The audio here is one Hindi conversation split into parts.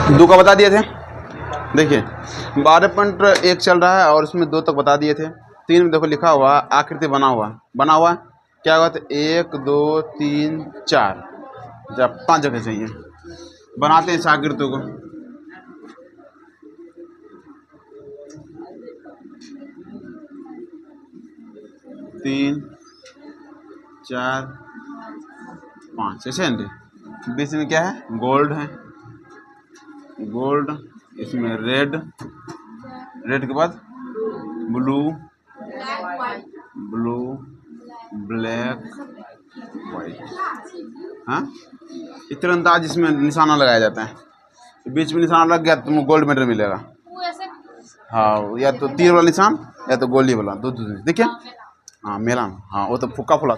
दो का बता दिए थे। देखिए 12.1 चल रहा है और उसमें 2 तक बता दिए थे। 3 में देखो लिखा हुआ आकृति बना हुआ क्या हुआ था 1 2 3 4 जब 5 जगह चाहिए। बनाते हैं इस आकृति को। तीन 4 5 ऐसे है। बीच में क्या है गोल्ड है, गोल्ड, इसमें रेड के बाद ब्लू ब्लैक वाइट। हाँ तीरंदाज इसमें निशाना लगाया जाता है। बीच में निशाना लग गया तो तुमको गोल्ड मेडल मिलेगा। हाँ या तो तीर वाला निशान या तो गोली वाला, दो देखिए। हाँ मेला में, हाँ वो तो फुक्का फुला।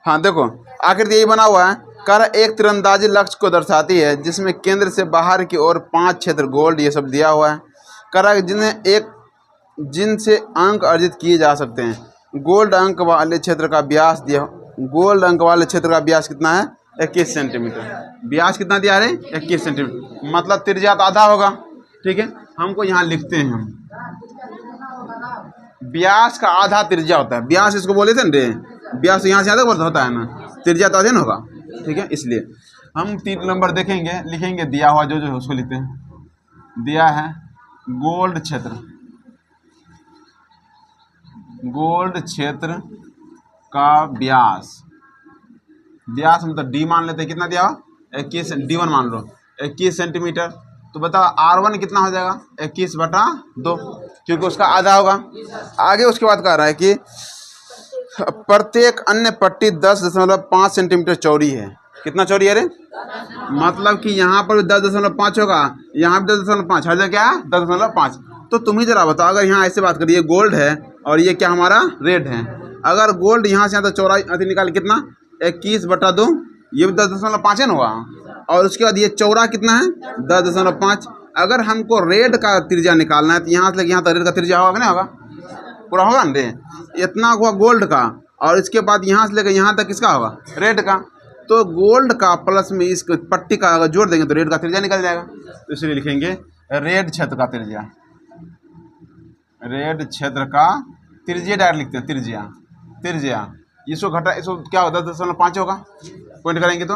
हाँ देखो आखिर यही बना हुआ है। कर एक तीरंदाजी लक्ष्य को दर्शाती है जिसमें केंद्र से बाहर की ओर 5 क्षेत्र गोल्ड ये सब दिया हुआ है। कर जिनसे अंक अर्जित किए जा सकते हैं। गोल्ड अंक वाले क्षेत्र का व्यास दिया। गोल्ड अंक वाले क्षेत्र का व्यास कितना है 21 सेंटीमीटर। व्यास कितना दिया है 21 सेंटीमीटर, मतलब त्रिज्या तो आधा होगा। ठीक है हमको यहाँ लिखते हैं हम व्यास का आधा त्रिज्या होता है। व्यास इसको बोले थे ना, व्यास यहाँ से यहाँ तक होता है ना, त्रिज्या तो आधे ना होगा। ठीक है इसलिए हम 3 नंबर देखेंगे, लिखेंगे दिया हुआ जो है उसको लिखते हैं। दिया है गोल्ड क्षेत्र का व्यास मतलब डी मान लेते हैं। कितना दिया हुआ 21, D1 मान लो 21 सेंटीमीटर। तो बताओ R1 कितना हो जाएगा 21/2, क्योंकि उसका आधा होगा। आगे उसके बाद कह रहा है कि प्रत्येक अन्य पट्टी 10.5 सेंटीमीटर चौड़ी है। कितना चौड़ी है रे? मतलब कि यहाँ पर 10.5 होगा, यहाँ भी 10.5, हर जगह क्या है 10.5। तो तुम ही जरा बताओ, अगर यहाँ ऐसे बात करिए गोल्ड है और ये क्या हमारा रेड है। अगर गोल्ड यहाँ से यहाँ तक चौड़ाई अति निकाल कितना 21/2, ये भी 10.5 है ना हुआ। और उसके बाद ये चौड़ा कितना है 10.5। अगर हमको रेड का त्रिज्या निकालना है तो यहाँ से लेकर यहाँ तक रेड का त्रिज्या होगा कि नहीं होगा, पूरा होगा ना रे। इतना हुआ गोल्ड का और इसके बाद यहाँ से लेकर यहाँ तक किसका होगा रेड का। तो गोल्ड का प्लस में इस पट्टी का अगर जोड़ देंगे तो रेड का त्रिज्या निकल जाएगा। तो इसलिए लिखेंगे रेड क्षेत्र का त्रिज्या। रेड क्षेत्र का त्रिज्या डायरेक्ट लिखते हैं। त्रिज्या इसको घटा, इसको क्या होगा 10.5 होगा। पॉइंट करेंगे तो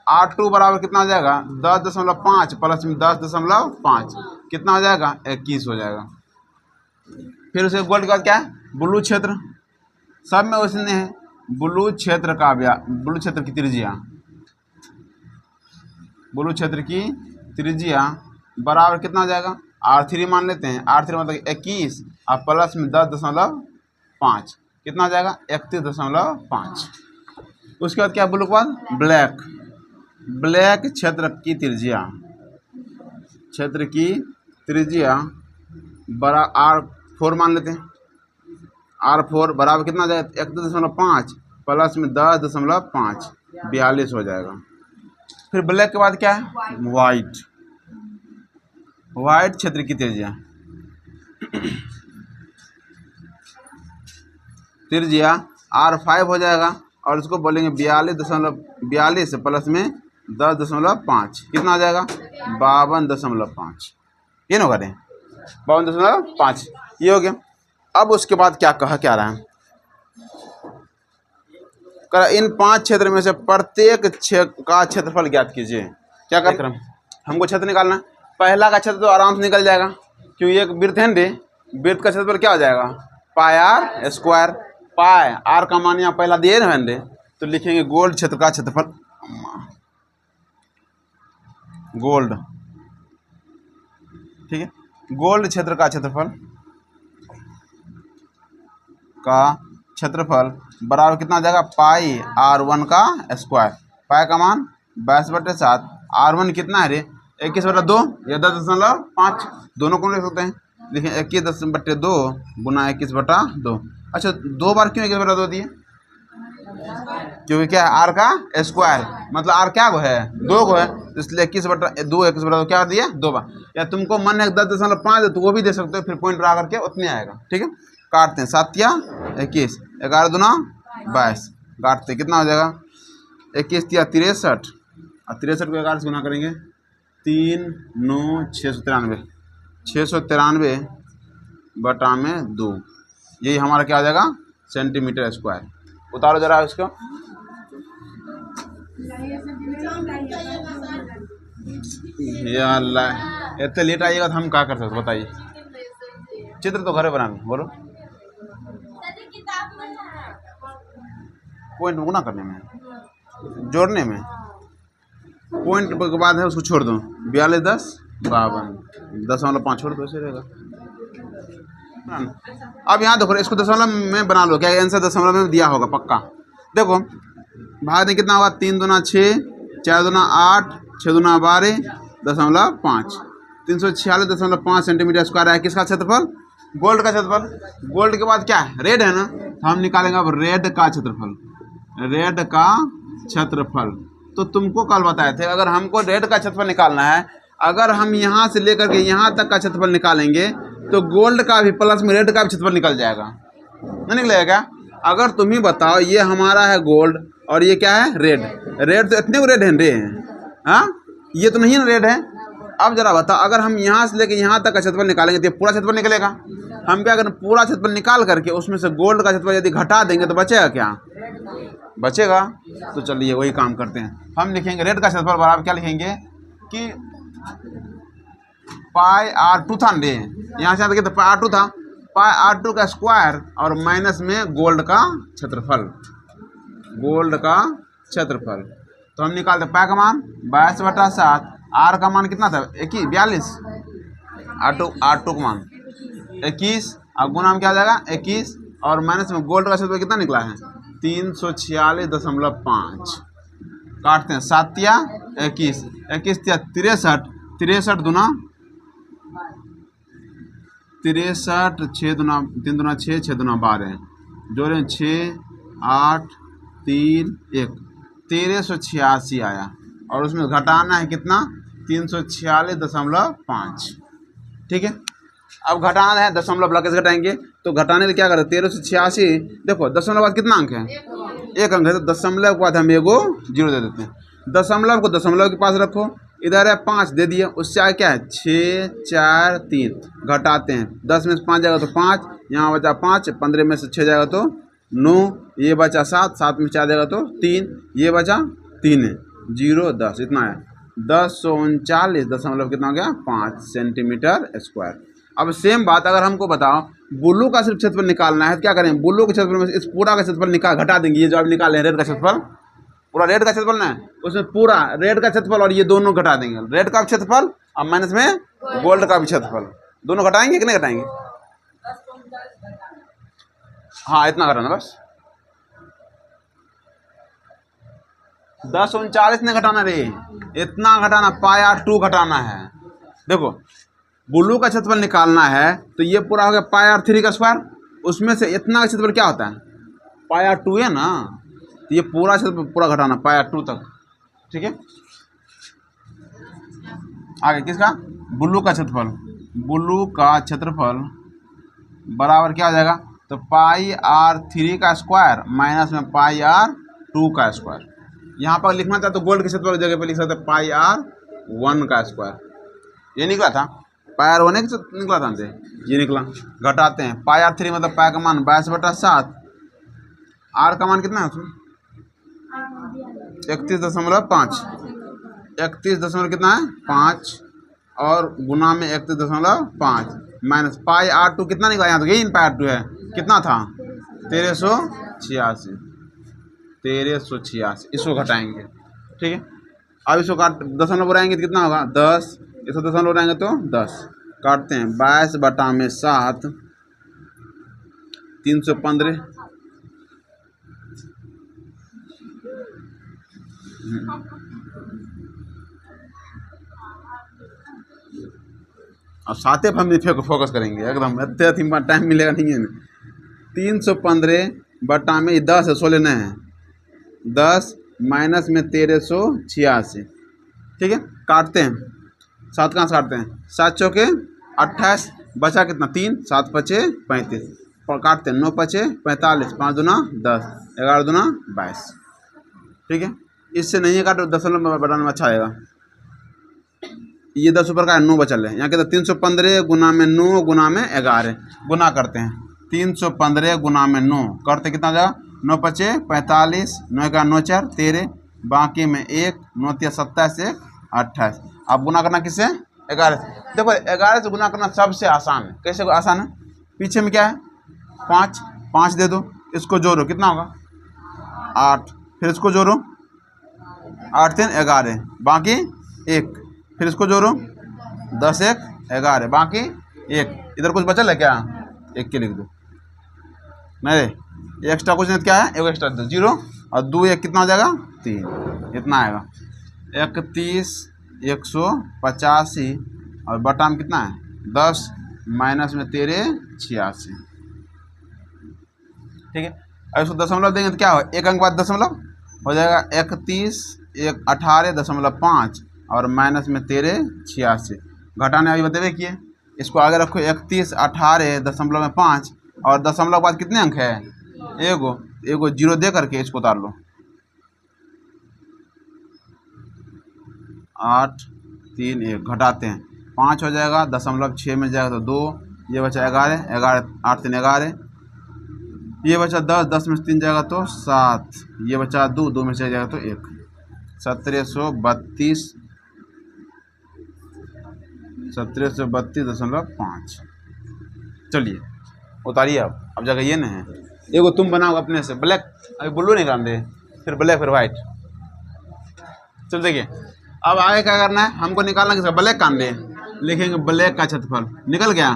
R2 बराबर कितना हो जाएगा 10.5 प्लस में 10.5 कितना हो जाएगा 21 हो जाएगा। फिर उसे गोल्ड के बाद क्या है ब्लू क्षेत्र, सब में उसने है ब्लू क्षेत्र की त्रिज्या। ब्लू क्षेत्र की त्रिज्या बराबर कितना हो जाएगा R3 मान लेते हैं। R3 मतलब 21 और प्लस में 10.5 कितना हो जाएगा 31.5। उसके बाद क्या ब्लू के बाद ब्लैक क्षेत्र की त्रिज्या बड़ा R4 मान लेते हैं। R4 बराबर कितना हो जाएगा 31.5 प्लस में 10.5 42 हो जाएगा। फिर ब्लैक के बाद क्या है वाइट क्षेत्र की त्रिज्या R5 हो जाएगा और उसको बोलेंगे 42 प्लस में 10.5 कितना हो जाएगा 52.5। ये ना करें 52.5 ये हो गया। अब उसके बाद क्या रहा है इन 5 क्षेत्र में से प्रत्येक का क्षेत्रफल ज्ञात कीजिए। क्या कर हमको क्षेत्र निकालना है। पहला का क्षेत्र तो आराम से निकल जाएगा क्योंकि एक वृत्त है ना, वृत्त का क्षेत्रफल क्या हो जाएगा पाई R स्क्वायर। पाई R का मान यहाँ पहला दिए ना रे, तो लिखेंगे गोल्ड क्षेत्र का क्षेत्रफल। गोल्ड ठीक है गोल्ड क्षेत्र का क्षेत्रफल बराबर कितना हो जाएगा पाई R1 का स्क्वायर। पाई का मान 22/7। R1 कितना है रे 21/2 या 10.5 दोनों को लिख सकते हैं। लिखें 21/2 गुना 21/2। अच्छा 2 बार क्यों 21/2 दिए, क्योंकि क्या है R का स्क्वायर मतलब R क्या है 2 को है, इसलिए 21/2 क्या दिए 2 बार। या तुमको मन है 10.5 तो वो भी दे सकते हो, फिर पॉइंट लगा करके उतने आएगा। ठीक है काटते हैं 7 या 21 11 दूना 22 काटते कितना हो जाएगा 21 तिया 63 और 63 को 11 से गुना करेंगे 3 9 693 693 बटा में 2, यही हमारा क्या आ जाएगा सेंटीमीटर स्क्वायर। उतारो जरा इसको। या अल्लाह, इतने लेट आइएगा तो हम क्या कर सकते बताइए। चित्र तो घरे बना लो, बोलो पॉइंट गुना करने में, जोड़ने में पॉइंट के बाद है उसको छोड़ दो। 42 10 52 0.5 छोड़ दो, ऐसे रहेगा। अब यहाँ देखो इसको दशमलव में बना लो, क्या आंसर दशमलव में दिया होगा पक्का। देखो भाग में कितना होगा 3 दूना 6 4 दूना 8 6 दूना 12 दशमलव 5 346.5 सेंटीमीटर स्क्वायर है किसका क्षेत्रफल, गोल्ड का क्षेत्रफल। गोल्ड के बाद क्या है रेड है ना, तो हम निकालेंगे अब रेड का क्षेत्रफल। रेड का क्षेत्रफल तो तुमको कल बताए थे, अगर हमको रेड का क्षेत्रफल निकालना है, अगर हम यहाँ से लेकर के यहाँ तक का क्षेत्रफल निकालेंगे तो गोल्ड का भी प्लस में रेड का भी क्षेत्रफल निकल जाएगा, नहीं निकलेगा क्या। अगर तुम ही बताओ ये हमारा है गोल्ड और ये क्या है रेड, रेड तो इतने को रेड है रे हाँ, ये तो नहीं है रेड है। अब जरा बताओ अगर हम यहाँ से लेकर यहाँ तक का क्षेत्रफल निकालेंगे तो ये पूरा क्षेत्रफल निकलेगा। हम क्या करें पूरा क्षेत्रफल निकाल करके उसमें से गोल्ड का क्षेत्रफल यदि घटा देंगे तो बचेगा क्या, बचेगा। तो चलिए वही काम करते हैं, हम लिखेंगे रेड का क्षेत्रफल बराबर क्या लिखेंगे कि पाई r2 था रे, यहाँ से देखिए तो पाई r2 था, पाई r2 का स्क्वायर और माइनस में गोल्ड का क्षेत्रफल, गोल्ड का क्षेत्रफल। तो हम निकालते पाई का मान 22/7, आर का मान कितना था 42, r2 का मान 21 और गुना में क्या आ जाएगा 21 और माइनस में गोल्ड का क्षेत्रफल कितना निकला है 346.5। काटते हैं 7 तिया 21 21 तिया 63 63 दूना 63 6 दूना 3 दूना 6 6 दूना 12 जोड़ें 6 8 3 1 1386 आया और उसमें घटाना है कितना 346.5। ठीक है, अब घटाना है दशमलव लगा कैसे घटाएंगे, तो घटाने के क्या करते 1386। देखो दशमलव बाद कितना अंक है, एक अंक है, तो दशमलव के बाद हम एगो जीरो दे देते हैं। दशमलव को दशमलव के पास रखो, इधर है 5 दे दिए, उससे आगे क्या है 6 4 3 घटाते हैं 10 में से 5 जाएगा तो 5, यहाँ बचा 5, 15 में से 6 जाएगा तो 9, ये बचा 7, 7 में 4 जाएगा तो 3, ये बचा 3 है 0 10 इतना है 1039 दशमलव कितना हो गया 5 सेंटीमीटर स्क्वायर। अब सेम बात अगर हमको बताओ ब्लू का सिर्फ क्षेत्रफल निकालना है तो क्या करें, ब्लू के क्षेत्रफल में इस पूरा का क्षेत्रफल निकाल घटा देंगे, ये जो आप निकाले हैं रेड का क्षेत्रफल, पूरा रेड का क्षेत्रफल ना उसमें पूरा रेड का क्षेत्रफल और ये दोनों घटा देंगे, रेड का क्षेत्रफल और माइनस में गोल्ड का भी क्षेत्रफल, दोनों घटाएंगे कि नहीं घटाएंगे। हाँ इतना घटाना बस 1039 ने घटाना रे, इतना घटाना पाई r2 घटाना है। देखो ब्लू का क्षेत्रफल निकालना है तो ये पूरा हो गया पाई r3 का स्क्वायर, उसमें से इतना का क्षेत्रफल क्या होता है पाई r2 है ना, तो ये पूरा क्षेत्रफल पूरा घटाना पाई r2 तक। ठीक है, आगे किसका ब्लू का क्षेत्रफल, ब्लू का क्षेत्रफल बराबर क्या हो जाएगा, तो पाई r3 का स्क्वायर माइनस में पाई r2 का स्क्वायर। यहाँ पर लिखना था तो गोल्ड के क्षेत्रफल की जगह पे लिख सकते हैं पाई r1 का स्क्वायर, ये निकला था पाई r1 निकला था हमसे, ये निकला। घटाते हैं पाई r3 मतलब पाई का मान 22/7, r का मान कितना है उसमें 31.5, 31 कितना है 5 और गुना में 31.5 माइनस पाई r2 कितना निकला, यहाँ तो यही पाई r2 है कितना था 1386, इसको घटाएंगे। ठीक है, अब इसको काट दशमलव बढ़ाएंगे तो कितना होगा 10, इसको दशमलव बढ़ाएंगे तो 10, काटते हैं 22/7 315 अब साथे हम फोकस करेंगे एकदम, इतने टाइम मिलेगा नहीं है। 315 बटा में 10 है 16 नहीं है 10 माइनस में 1386। ठीक है, काटते हैं 7 कहाँ से काटते हैं 7 चौके 28, बचा कितना 3, 7 पचे 35, काटते हैं 9 पचे 45, 5 दूना 10, 11 दूना 22। ठीक है, इससे नहीं काटो, दशमलव बढ़ाने में अच्छा आएगा। ये 10 ऊपर का 9 बचल है, यहाँ कहते 315 गुना में 9 गुना में 11 गुना करते हैं। 315 गुना में 9 करते कितना जाएगा, 9 पचे 45, 9 का 9 4 13, बाकी में 1, 9 3 27, 1 28। अब गुना करना किससे, 11 से। देखो 11 से गुना करना सबसे आसान है। कैसे आसान है, पीछे में क्या है 5, 5 दे दो, इसको जोड़ो कितना होगा 8, फिर इसको जोड़ो 8 3 11, बाकी 1, फिर इसको जोड़ो 10 1 11, बाकी 1। इधर कुछ बचल है क्या, 1 के लिख दो, नहीं एक्स्ट्रा कुछ नहीं, क्या है 1 एक्स्ट्रा दो, 0 और 2 1 कितना हो जाएगा 3, इतना आएगा 31 185 और बटा में कितना है 10, माइनस में 13 86। ठीक है, अब इसको दशमलव देंगे तो क्या हो, एक अंक बाद दशमलव हो जाएगा 31 18.5 और माइनस में 13 86। घटाने अभी बतेबे किए, इसको आगे रखो 31 18.5 और दशमलव बाद कितने अंक है, एगो 0 दे करके इसको उतार लो, 8 3 1 घटाते हैं 5 हो जाएगा, दशमलव 6 में जाएगा तो 2, ये बचा 11 11 8 3 11, ये बचा 10 10 में 3 जाएगा तो 7, ये बचा 2 2 में से जाएगा तो 1, 1732.5। चलिए उतारिए अब जगह ये नहीं है, एगो तुम बनाओ अपने से ब्लैक, अभी ब्लू नहीं करना दे, फिर ब्लैक फिर वाइट। चल देखिए अब आगे क्या करना है, हमको निकालना किसका, ब्लैक का दे, लिखेंगे ब्लैक का क्षेत्रफल, निकल गया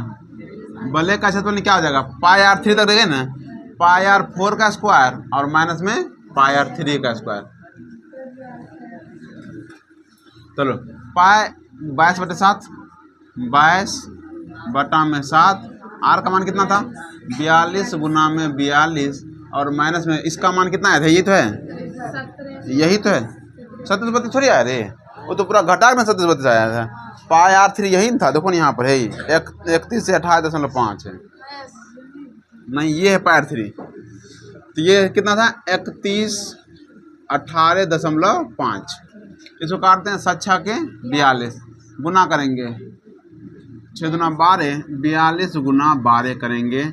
ब्लैक का क्षेत्रफल क्या हो जाएगा, पाई आर 3 तक देखे ना, पाई आर 4 का स्क्वायर और माइनस में पाई आर 3 का स्क्वायर। चलो पाई 22/7, 22 बटा में 7, आर का मान कितना था 42 गुना में 42 और माइनस में इसका मान कितना आया था, ये तो है, यही तो है 37 32 थोड़ी आया रे, वो तो पूरा घटा में 37 32 आया था। पाई आर 3 यही था, देखो ना यहाँ पर है 31 से 28.5 है, नहीं ये है पाई आर 3, तो ये कितना था 31 18.5। इसको काटते हैं 7 6 के 42, गुना करेंगे 6 दूना 12, 42 गुना 12 करेंगे,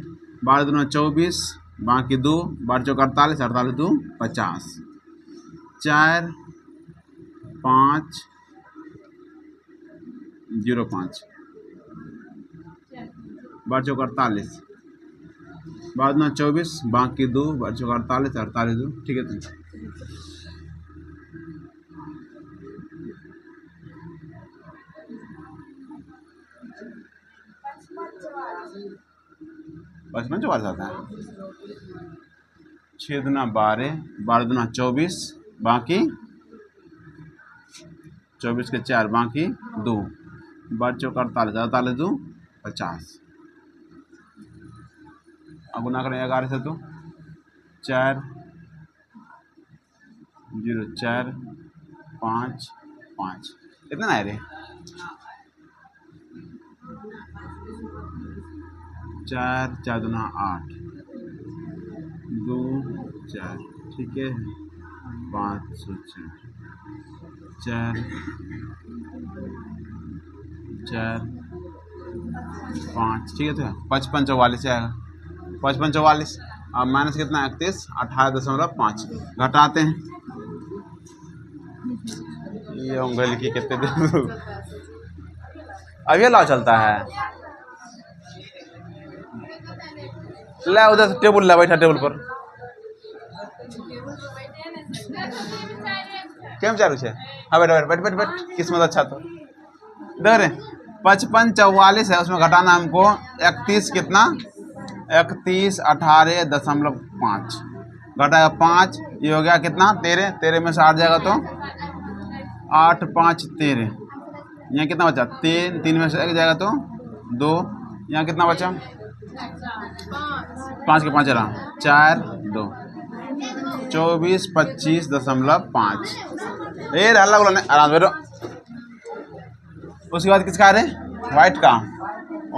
12 दूना 24, बाकी 2, 12 चौक 48, 48 2 50, 4 5 0 5, 12 चौक 48, 12 दूना 24, बाकी 2, 12 चौक 48, 48 2, ठीक है। तो 55 चौवालीस आता है, 6 दूना 12, 12 दूना 24, बाकी 24 के 4, बाकी 2, 12 चौक 48, 48 2 50। अब गुना करें 11 से तो 4 0 4 5 5, कितना आए रे 4 4 दूना 8 2 4, ठीक है 5 4 4 5, ठीक है। तो 55 44 आएगा, 55 44 और माइनस कितना 31 18.5 घटाते हैं, ये उंगली की कितने दिन अब ये लाभ चलता है, ला उधर से टेबल ला, बैठा टेबल पर क्या चालू है, हाँ बैठ बैठ बैठ बैठ बैठ, किस्मत अच्छा तो देख रहे 55 44 है, उसमें घटाना हमको 31 कितना 31 18.5 घटाया 5, ये हो गया कितना 13, 13 में से 8 जाएगा तो 8 5 13, यहाँ कितना बचा 3, 3 में से 1 जाएगा तो 2, यहाँ कितना बचा 5 के 5 रहा 4 2 24 25.5। ये हल्ला गुला नहीं, आराम बैठो। उसके बाद किसका है वाइट का,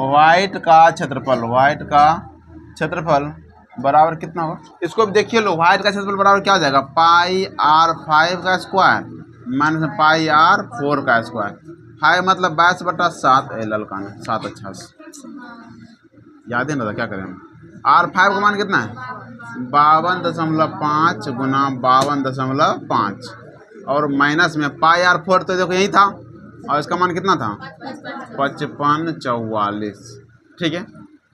वाइट का क्षेत्रफल, वाइट का क्षेत्रफल बराबर कितना होगा, इसको भी देखिए लो, वाइट का क्षेत्रफल बराबर क्या हो जाएगा, पाई आर 5 का स्क्वायर माइनस पाई आर 4 का स्क्वायर। 5 मतलब 22/7, ललका में 7 अच्छा याद है ना था, क्या करें हम। आर 5 का मान कितना है, 52.5 गुना 52.5 और माइनस में पाई आर 4 तो देखो यही था और इसका मान कितना था 5544। ठीक है,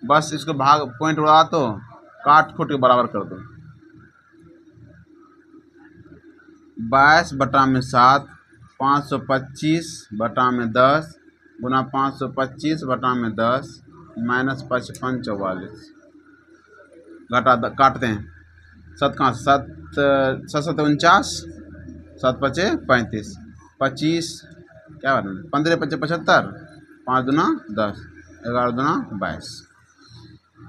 बस इसको भाग पॉइंट उड़ा तो काट फुट के बराबर कर दो। 22/7 525/10 गुना 525/10 माइनस 5544 काटते हैं। 7 कहाँ 7 7 49 7 5 35 25 क्या बात है 15 5 75 5 दूना 10 11 दूना 22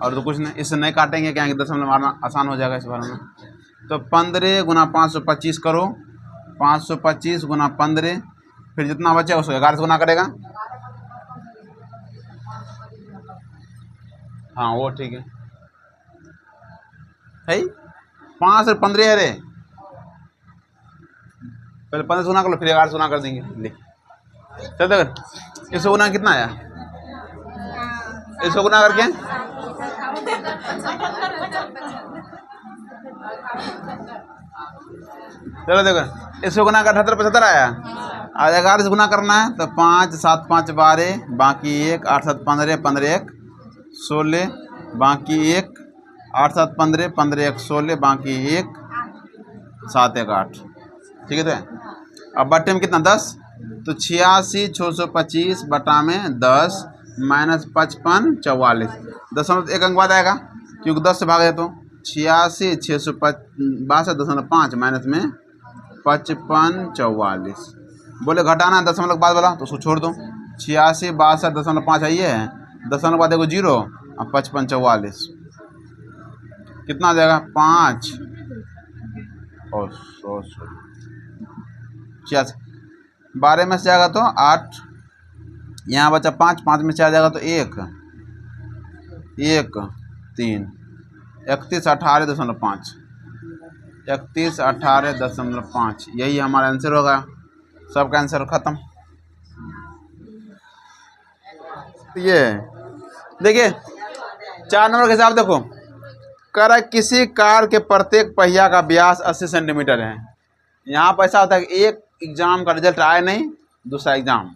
और तो कुछ नहीं, इससे नहीं काटेंगे क्या, 10 मारना आसान हो जाएगा इस बार में। तो 15 गुना 525 करो, 525 गुना 15, फिर जितना बचे उसको 11 से गुना करेगा। हाँ वो ठीक है, 5 और 15 है रे, पहले 15 से गुना कर लो फिर 11 से गुना कर देंगे। लिख चल देख इसको गुना कितना आया, इसको गुना करके चलो देखो इसको गुना कर 78 75 आया और 11 से गुना करना है तो 5 7 5 12 बाकी 1 8 7 15 15 1 16 बाकी 1 8 7 15 15 1 16 बाकी 1 7 1 8। ठीक है, तो अब बट्टे में कितना 10 तो 86 625 बटा में 10 माइनस 55 44 1 अंक बाद आएगा क्योंकि 10 से भाग है तो 86 662.5 माइनस में 55 44। बोले घटाना है दशमलव बाद वाला तो उसको छोड़ दो, 86 62.5 है ये दशमलव बाद देखो 0 और 55 44 कितना आ जाएगा 5 और 86 12 में से जाएगा तो 8, यहाँ बचा 5 5 में से आ जाएगा तो 1 1 3 31 18.5 31 18.5 यही हमारा आंसर होगा। सबका आंसर खत्म। ये देखिए 4 नंबर के हिसाब देखो, कर किसी कार के प्रत्येक पहिया का व्यास 80 सेंटीमीटर है। यहाँ पर ऐसा होता है कि एक एग्जाम का रिजल्ट आया नहीं दूसरा एग्जाम,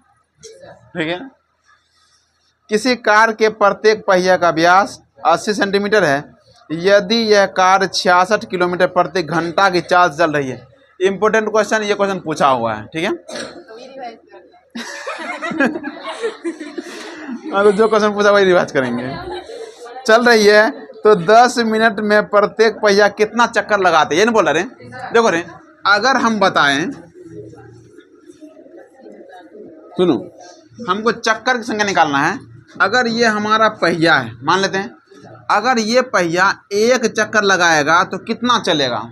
ठीक है। किसी कार के प्रत्येक पहिया का व्यास 80 सेंटीमीटर है यदि यह कार 66 किलोमीटर प्रति घंटा की चाल से चल रही है। इम्पोर्टेंट क्वेश्चन, ये क्वेश्चन पूछा हुआ है, ठीक है। अगर जो क्वेश्चन पूछा वही रिवाइज करेंगे। चल रही है तो 10 मिनट में प्रत्येक पहिया कितना चक्कर लगाते, ये नहीं बोल रहे। देखो रे, अगर हम बताएं, सुनो, हमको चक्कर की संख्या निकालना है। अगर ये हमारा पहिया है, मान लेते हैं, अगर ये पहिया एक चक्कर लगाएगा तो कितना चलेगा,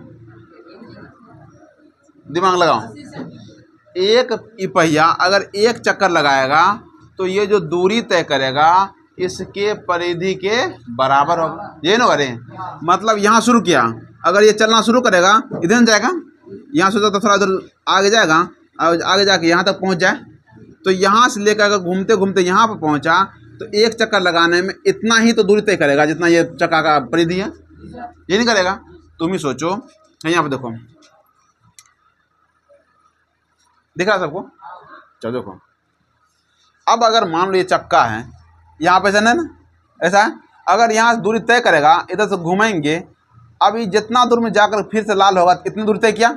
दिमाग लगाओ। एक पहिया अगर एक चक्कर लगाएगा तो ये जो दूरी तय करेगा इसके परिधि के बराबर होगा। ये ना करें, मतलब यहाँ शुरू किया, अगर ये चलना शुरू करेगा इधर जाएगा, यहाँ से तो थोड़ा इधर आगे जाएगा और आगे जाके यहाँ तक पहुँच जाए, तो यहाँ से लेकर अगर घूमते घूमते यहाँ पर पहुँचा तो एक चक्कर लगाने में इतना ही तो दूरी तय करेगा जितना ये चक्का का परिधि है। ये नहीं करेगा। तुम ही सोचो, यहाँ पर देखो, दिख रहा सबको, चलो देखो। अब अगर मान लो ये चक्का है, यहाँ पे ना ऐसा है, अगर यहाँ से दूरी तय करेगा, इधर से घूमेंगे, अभी जितना दूर में जाकर फिर से लाल होगा इतनी दूरी तय किया,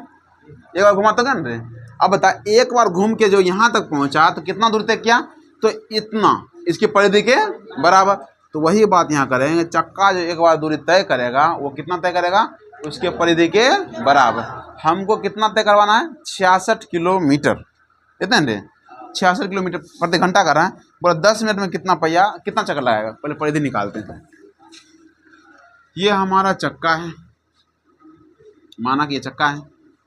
एक बार घुमा तो क्या रे। अब बता, एक बार घूम के जो यहाँ तक पहुँचा तो कितना दूरी तय किया, तो इतना, इसकी परिधि के बराबर। तो वही बात यहाँ करेंगे, चक्का जो एक बार दूरी तय करेगा वो कितना तय करेगा, उसके परिधि के बराबर। हमको कितना तय करवाना है, 66 किलोमीटर, इतने रे 66 किलोमीटर प्रति घंटा कर रहा है। बोला 10 मिनट में कितना पहिया कितना चक्कर लगाएगा, पहले परिधि निकालते हैं। ये हमारा चक्का है, माना कि ये चक्का है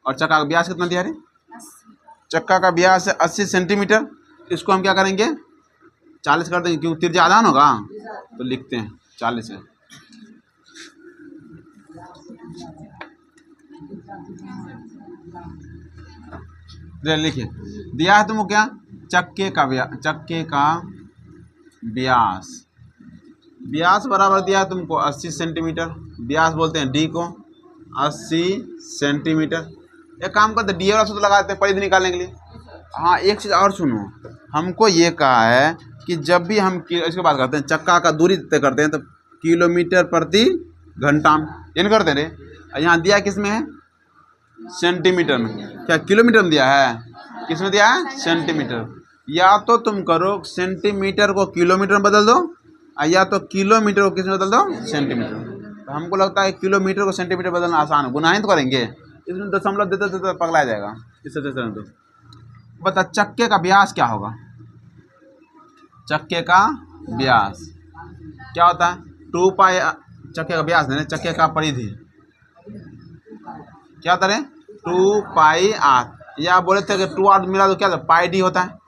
और चक्का का व्यास कितना दिया रे, चक्का का व्यास है 80 सेंटीमीटर। इसको हम क्या करेंगे 40 कर देंगे क्योंकि त्रिज्या आधान होगा, तो लिखते हैं 40 है। लिखिए, दिया है तुमको क्या, चक्के का व्यास, व्यास बराबर दिया है तुमको 80 सेंटीमीटर, व्यास बोलते हैं डी को, 80 सेंटीमीटर। एक काम करते डी वाला सूत्र लगाते हैं परिधि निकालने के लिए। हाँ एक चीज़ और सुनो, हमको ये कहा है कि जब भी हम इसके बात करते हैं चक्का का दूरी तय करते हैं तो किलोमीटर प्रति घंटा में इन करते हैं रे। यहाँ दिया किस में है, सेंटीमीटर में। क्या किलोमीटर में दिया है, किस में दिया है, सेंटीमीटर। या तो तुम करो सेंटीमीटर को किलोमीटर में बदल दो, या तो किलोमीटर को किस में बदल दो, सेंटीमीटर। तो हमको लगता है किलोमीटर को सेंटीमीटर बदलना आसान है, गुना ही तो करेंगे, इसमें दशमलव देते देते पगला जाएगा। इससे तो बता चक्के का व्यास क्या होगा, चक्के का व्यास क्या होता है, 2 पाई, चक्के का व्यास नहीं, चक्के का परिधि क्या होता है, 2 पाई आर। या बोले थे कि 2 आर मिला तो क्या था, पाई डी होता है,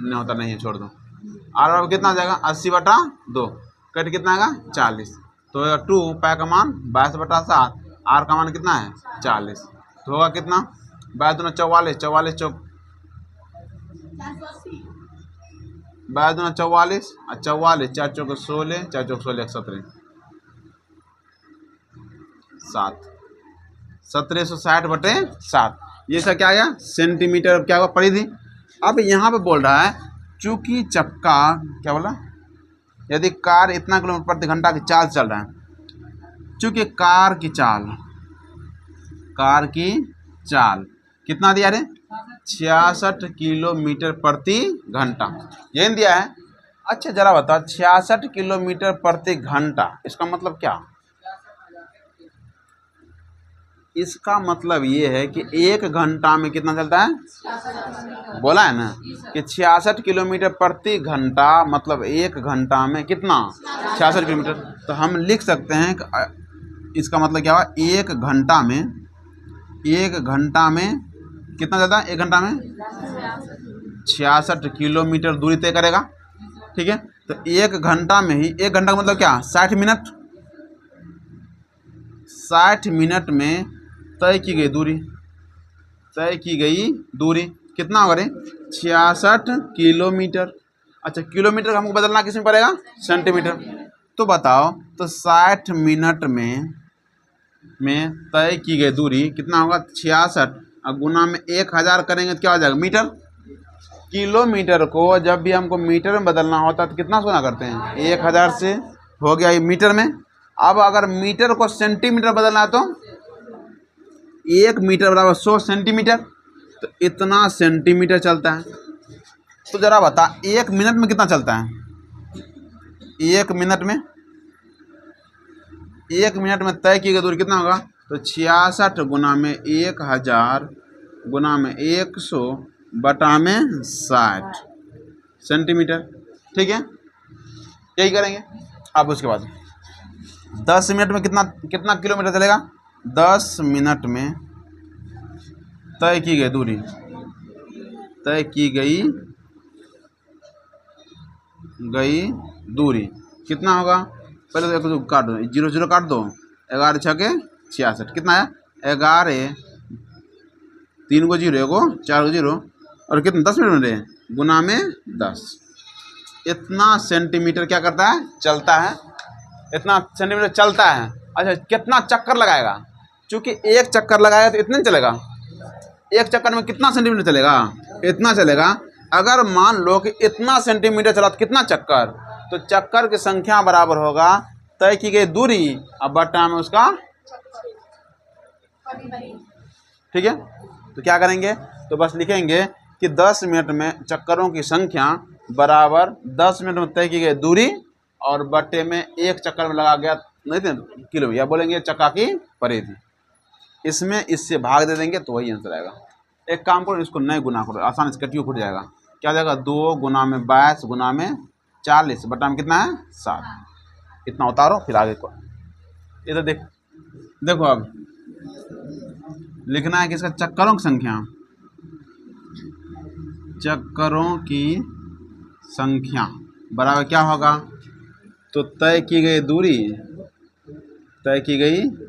नहीं होता, नहीं है, छोड़ दो। आर बराबर कितना आ जाएगा, 80/2, कट कितना आएगा, 40। तो 2 पाई का मान 22/7, आर का मान कितना है, 40। तो होगा कितना, 22 दूना 44, 44 22 दूना 44, और 44 4 चौके 16, 4 चौके 16 17, 1760/7। ये सब क्या आया, सेंटीमीटर क्या होगा, परिधि। अब यहाँ पे बोल रहा है चूंकि चक्का क्या बोला, यदि कार इतना किलोमीटर प्रति घंटा की चाल चल रहा है, चूंकि कार की चाल कितना दिया रे, 66 किलोमीटर प्रति घंटा, यही दिया है। अच्छा जरा बताओ 66 किलोमीटर प्रति घंटा इसका मतलब क्या, इसका मतलब ये है कि 1 घंटा में कितना चलता है, बोला है ना कि 66 किलोमीटर प्रति घंटा, मतलब 1 घंटा में कितना, 66 किलोमीटर। तो हम लिख सकते हैं कि इसका मतलब क्या हुआ, 1 घंटा में कितना चलता है, 1 घंटा में 66 किलोमीटर दूरी तय करेगा, ठीक है। तो 1 घंटा में ही, 1 घंटा का मतलब क्या, 60 मिनट, 60 मिनट में तय की गई दूरी कितना होगा रे, 66 किलोमीटर। अच्छा किलोमीटर का हमको बदलना किस में पड़ेगा, सेंटीमीटर। तो बताओ, तो 60 मिनट में तय की गई दूरी कितना होगा, 66, और गुना में 1000 करेंगे तो क्या हो जाएगा, मीटर। किलोमीटर को जब भी हमको मीटर में बदलना होता है तो कितना से गुना करते हैं, 1000 से, हो गया ये मीटर में। अब अगर मीटर को सेंटीमीटर बदलना है तो 1 मीटर बराबर 100 सेंटीमीटर, तो इतना सेंटीमीटर चलता है। तो जरा बता 1 मिनट में कितना चलता है, 1 मिनट में तय की गई दूरी कितना होगा, तो 66 गुना में 1000 गुना में 100 बटा में 60 सेंटीमीटर, ठीक है, यही करेंगे। अब उसके बाद 10 मिनट में कितना किलोमीटर चलेगा, 10 मिनट में तय की गई दूरी कितना होगा, पहले तो 1 काट दो, 0 0 काट दो, 11 6 66 कितना है, 11 3 को 0 1 4 को 0, और कितना 10 मिनट में रहे, गुना में 10। इतना सेंटीमीटर क्या करता है, चलता है, इतना सेंटीमीटर चलता है। अच्छा कितना चक्कर लगाएगा, चूंकि 1 चक्कर लगाएगा तो इतने चलेगा, 1 चक्कर में कितना सेंटीमीटर चलेगा, इतना चलेगा। अगर मान लो कि इतना सेंटीमीटर चला तो कितना चक्कर, तो चक्कर की संख्या बराबर होगा तय की गई दूरी अब बटा में उसका, ठीक है। तो क्या करेंगे, तो बस लिखेंगे कि 10 मिनट में चक्करों की संख्या बराबर 10 मिनट में तय की गई दूरी और बटे में 1 चक्कर में लगा गया नहीं थे किलो, या बोलेंगे चक्का की परिधि। इसमें इससे भाग दे देंगे तो वही आंसर आएगा। एक काम करो, इसको नए गुना करो, आसानी से कटियो फूट जाएगा। क्या जाएगा, 2 गुना में 22 गुना में 40 बटा में कितना है 7। इतना उतारो फिर आगे को, इधर देखो अब लिखना है कि इसका चक्करों की संख्या बराबर क्या होगा, तो तय की गई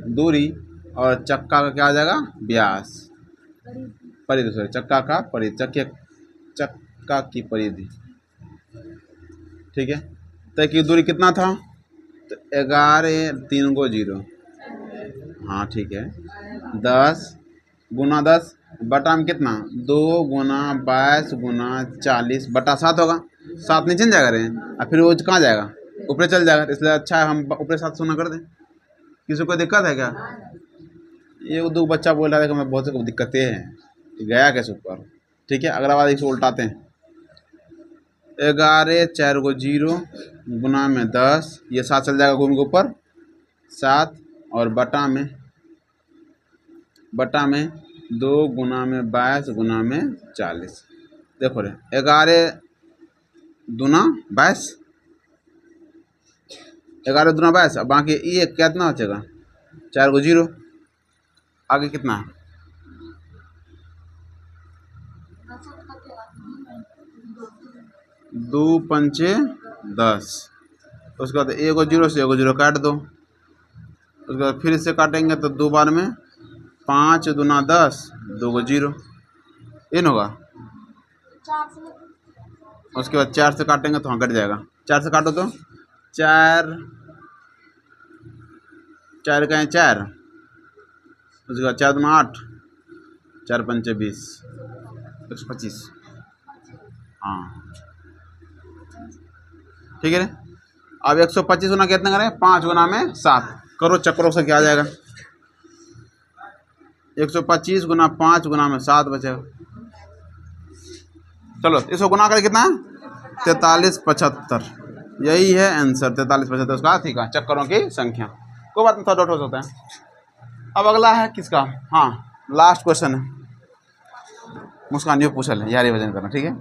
दूरी और चक्का का क्या आ जाएगा, व्यास, परिधि, सॉरी चक्का का परिधि, चक्का की परिधि। ठीक है, तय की दूरी कितना था, तो 11 3 को 0, हाँ ठीक है, 10 गुना 10 बटा में कितना, 2 गुना 22 गुना 40 बटा 7 होगा, 7 नीचे जाएगा रे, और फिर वो कहाँ जाएगा, ऊपर चल जाएगा, इसलिए अच्छा है हम ऊपर 7 गुना कर दें। किसी को दिक्कत है क्या, ये दो बच्चा बोल रहा था कि मैं बहुत सी दिक्कतें हैं, गया कैसे ऊपर। ठीक है, अगला बार इसको उल्टाते हैं, 11 4 को 0 गुना में 10, ये 7 चल जाएगा घूम के ऊपर 7, और बटा में 2 गुना में 22 गुना में 40। देखो रे 11 दूना 22, 11 दूना 22, अब बाकी ये कितना बचेगा, 4 को 0, आगे कितना है, 2 पंचे 10, उसके बाद 1 को 0 से 1 को 0 काट दो, उसके बाद फिर से काटेंगे तो 2 बार में 5 दूना 10, 2 को 0, इन होगा। उसके बाद 4 से काटेंगे तो हाँ कट जाएगा, 4 से काटो तो 4 4 का 4, उसके बाद 4 दूना 8, 4 पंचे 20, 125, हाँ ठीक है। अब 125 गुना कितना करें, 5 गुना में 7 करो, चक्रों से क्या आ जाएगा, 125 गुना 5 गुना में 7 बचेगा। चलो इसको गुना करें कितना है, 43 75, यही है आंसर, 43 75 उसका ठीक है, चक्करों की संख्या। कोई बात नहीं, थोड़ा डॉट हो सकता है। अब अगला है किसका, हाँ लास्ट क्वेश्चन है, मुस्कान ये पूछा है यार, ये वजन करना, ठीक है।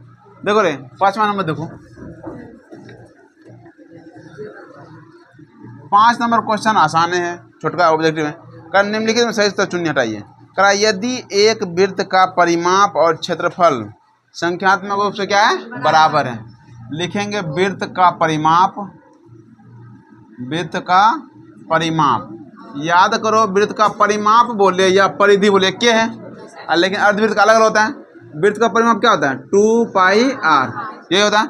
देखो रे 5वां नंबर देखो, 5 नंबर क्वेश्चन आसान है, छोटका ऑब्जेक्टिव है। कर निम्नलिखित में सही उत्तर चुनिए, हटाइए। करा यदि एक वृत्त का परिमाप और क्षेत्रफल संख्यात्मक रूप से क्या है, बराबर है, लिखेंगे वृत्त का परिमाप, याद करो वृत्त का परिमाप बोले या परिधि बोले के है, लेकिन अर्धवृत्त का अलग होता है। वृत्त का परिमाप क्या होता है, 2 पाई r, ये होता है।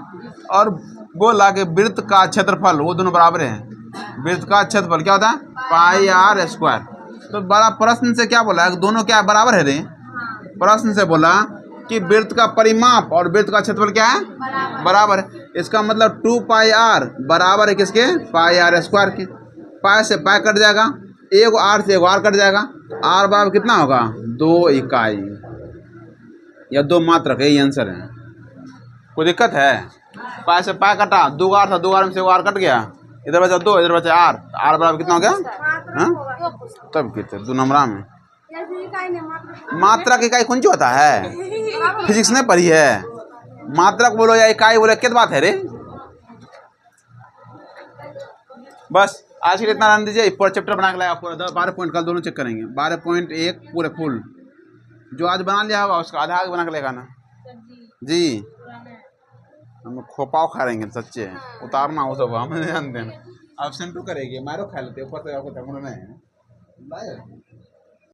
और बोला कि वृत्त का क्षेत्रफल, वो दोनों बराबर हैं, वृत्त का क्षेत्रफल क्या होता है, पाई r स्क्वायर। तो बड़ा प्रश्न से क्या बोला है, दोनों क्या बराबर है रे, प्रश्न से बोला कि वृत्त का परिमाप और वृत्त का क्षेत्रफल क्या है, बराबर है। इसका मतलब 2 पाई r बराबर है किसके, पाई r स्क्वायर के। पाई से पाई कट जाएगा, एक r से एक r कट जाएगा, r बराबर कितना होगा, 2 इकाई या 2 मात्रक, यही आंसर है। कोई दिक्कत है, पाई से पाई कटा, 2 r था, 2 r में से 1 r कट गया, इधर बचा 2, इधर बचा r, r बराबर कितना हो गया, तब कितने 2 नंबर में मात्रा की इकाई कौन सी होता है, फिजिक्स ने पढ़ी है, मात्रक बोलो या इकाई बोलो, क्या बात है रे। बस आज के लिए इतना रहने दीजिए, पूरा चैप्टर बना के लाया पूरा 12 पॉइंट, कल दोनों चेक करेंगे, 12.1 पूरे फुल, जो आज बना लिया होगा उसका आधा बना के लेगा ना जी, हम खोपाव खा रहेंगे सच्चे, उतारना हो सब हम जानते हैं, अब सेंटू करेगी, मारो खा लेते ऊपर से, आपको